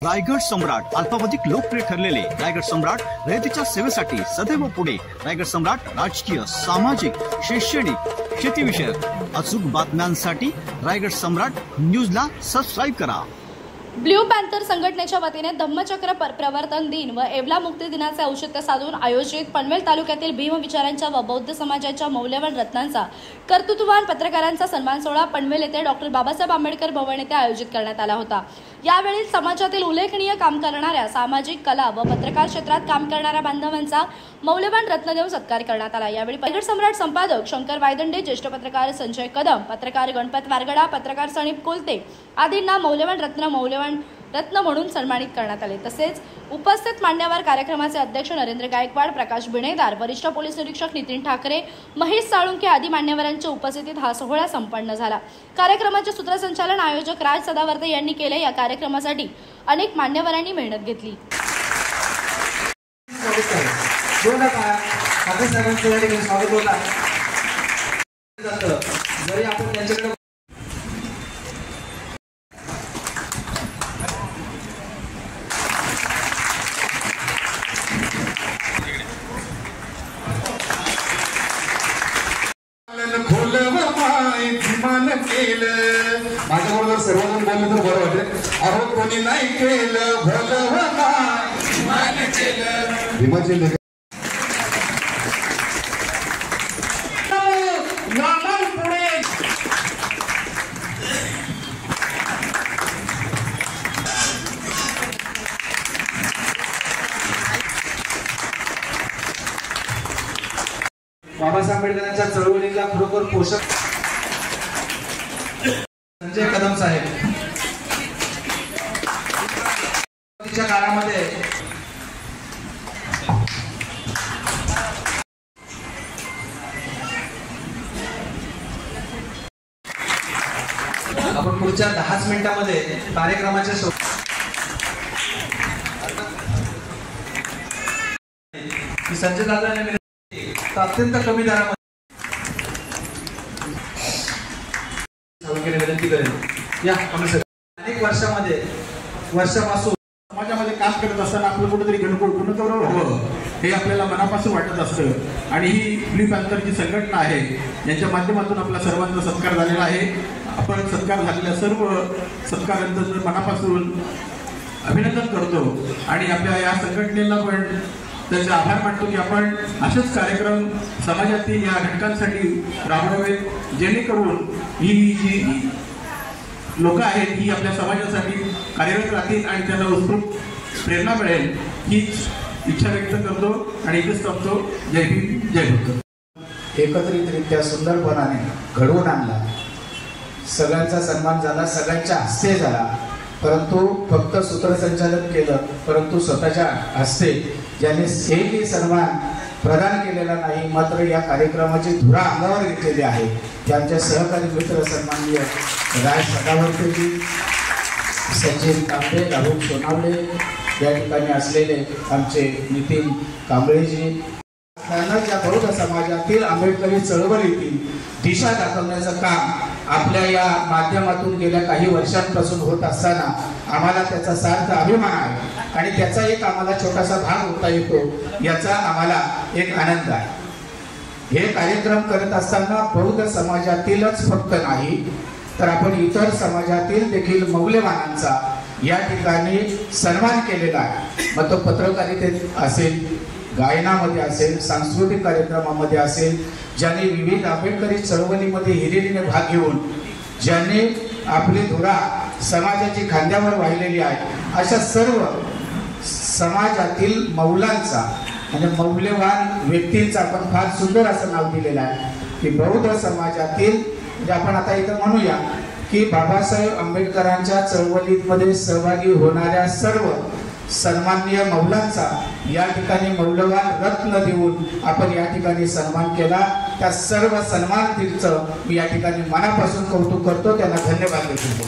रायगड सम्राट अल्पावधीत लोकप्रिय ठरलेले रायगड सम्राट रयतेच्या सेवेसाठी सदैव पुढे। रायगड सम्राट राजकीय, सामाजिक, शैक्षणिक, शेतीविषयक अचूक बातम्यांसाठी रायगड सम्राट न्यूजला सबस्क्राइब करा। ब्ल्यू पॅन्थर संघटनेच्या वतीने धम्मचक्र प्रवर्तन दिन व येवला मुक्ती दिनाचे औचित्य साधून आयोजित पनवेल तालुक्यातील भीम विचारांच्या व बौद्ध समाजाच्या मौल्यवान रत्नांचा कर्तृत्ववान पत्रकारांचा सन्मान सोहळा पनवेल येथे डॉक्टर बाबासाहेब आंबेडकर भवन येथे आयोजित करण्यात आला होता। यावेळी समाजातील उल्लेखनीय काम करणाऱ्या, सामाजिक, कला व पत्रकार क्षेत्रात काम करणाऱ्या बांधवांचा मौल्यवान रत्न देऊन सत्कार करण्यात आला। यावेळी रायगड सम्राट संपादक शंकर वायदंडे, ज्येष्ठ पत्रकार संजय कदम, पत्रकार गणपत वारगडा, पत्रकार सणीप कोलते आदींना मौल्यवान रत्न म्हणून सन्मानित करण्यात आले। तसेच उपस्थित मान्यवर कार्यक्रमाचे अध्यक्ष नरेंद्र गायकवाड, प्रकाश बिणेदार, वरिष्ठ पोलीस निरीक्षक नितीन ठाकरे, महेश साळुंके आदी मान्यवरांच्या उपस्थितीत हा सोहळा संपन्न झाला। कार्यक्रमाचे सूत्रसंचालन आयोजक राज सदावर्ते यांनी केले। या कार्यक्रमासाठी अनेक मान्यवरांनी मेहनत घेतली। माझ्याबरोबर सर्वजण बोलले तर बरं वाटेल। अहो कोणी नाही केलं भीमाचे बाबासाहेब आंबेडकरांच्या चळवळीला खरोखर पोषक संजय कदम साहेब तिच्या काळामध्ये आपण पुढच्या 10 मिनिटांमध्ये कार्यक्रमाच्या संजय दादा अत्यंत कमी दरामध्ये विनंती करेन। या अनेक वर्षापासून समाजामध्ये काम करत असताना आपलं कुठेतरी गुणगौरव हे आपल्याला मनापासून वाटत असतं आणि ही ब्ल्यू पॅन्थरची संघटना आहे यांच्या माध्यमातून आपला सर्वांचा सत्कार झालेला आहे। आपण सत्कार झालेल्या सर्व सत्कारांचं मनापासून अभिनंदन करतो आणि आपल्या या संघटनेला पण त्याचे आभार मानतो की आपण असेच कार्यक्रम समाजातील या घटकांसाठी राबवावे, जेणेकरून ही जी लोक आहेत ही आपल्या समाजासाठी कार्यरत राहतील आणि त्यांना उत्स्फूर्त प्रेरणा मिळेल हीच इच्छा व्यक्त करतो आणि इथेच थांबतो। जय भीम, जय बुद्ध। एकत्रितरित्या सुंदरपणाने घडवून आणला, सगळ्यांचा सन्मान झाला, सगळ्यांच्या हस्ते झाला, परंतु फक्त सूत्रसंचालन केलं, परंतु स्वतःच्या हस्ते ज्यांनी एकही सन्मान प्रदान केलेला नाही, मात्र या कार्यक्रमाची धुरा अंगावर घेतलेली आहे। त्यांच्या सहकारी मित्र सन्माननीय राज सदावर्तेजी, सचिन कांबळे, राहुल सोनावले, या ठिकाणी असलेले आमचे नितीन कांबळेजी, या बौद्ध समाजातील आंबेडकरी चळवळीतील दिशा दाखवण्याचं काम आपल्या या माध्यमातून गेल्या काही वर्षांपासून होत असताना आम्हाला त्याचा सार्थ अभिमान आहे आणि त्याचा एक आम्हाला छोटासा भाग होता येतो याचा आम्हाला एक आनंद आहे। हे कार्यक्रम करत असताना बौद्ध समाजातीलच फक्त नाही तर आपण इतर समाजातील देखील मौल्यवानांचा या ठिकाणी सन्मान केलेला आहे। मग तो पत्रकारितेत असेल, गायनामध्ये असेल, सांस्कृतिक कार्यक्रमामध्ये असेल, ज्यांनी विविध आंबेडकरी चळवळीमध्ये हिरिरीने भाग घेऊन ज्यांनी आपली धुरा समाजाची खांद्यावर वाहिलेली आहे, अशा सर्व समाजातील मौलांचा आणि मौल्यवान व्यक्तींचा आपण फार सुंदर असं नाव दिलेलं आहे की बौद्ध समाजातील, म्हणजे आपण आता इथं म्हणूया की बाबासाहेब आंबेडकरांच्या चळवळीमध्ये सहभागी होणाऱ्या सर्व सन्माननीय मौलांचा या ठिकाणी मौल्यवान रत्न देऊन आपण या ठिकाणी सन्मान केला। त्या सर्व सन्मानितांचं मी या ठिकाणी मनापासून कौतुक करतो, त्यांना धन्यवाद देतो।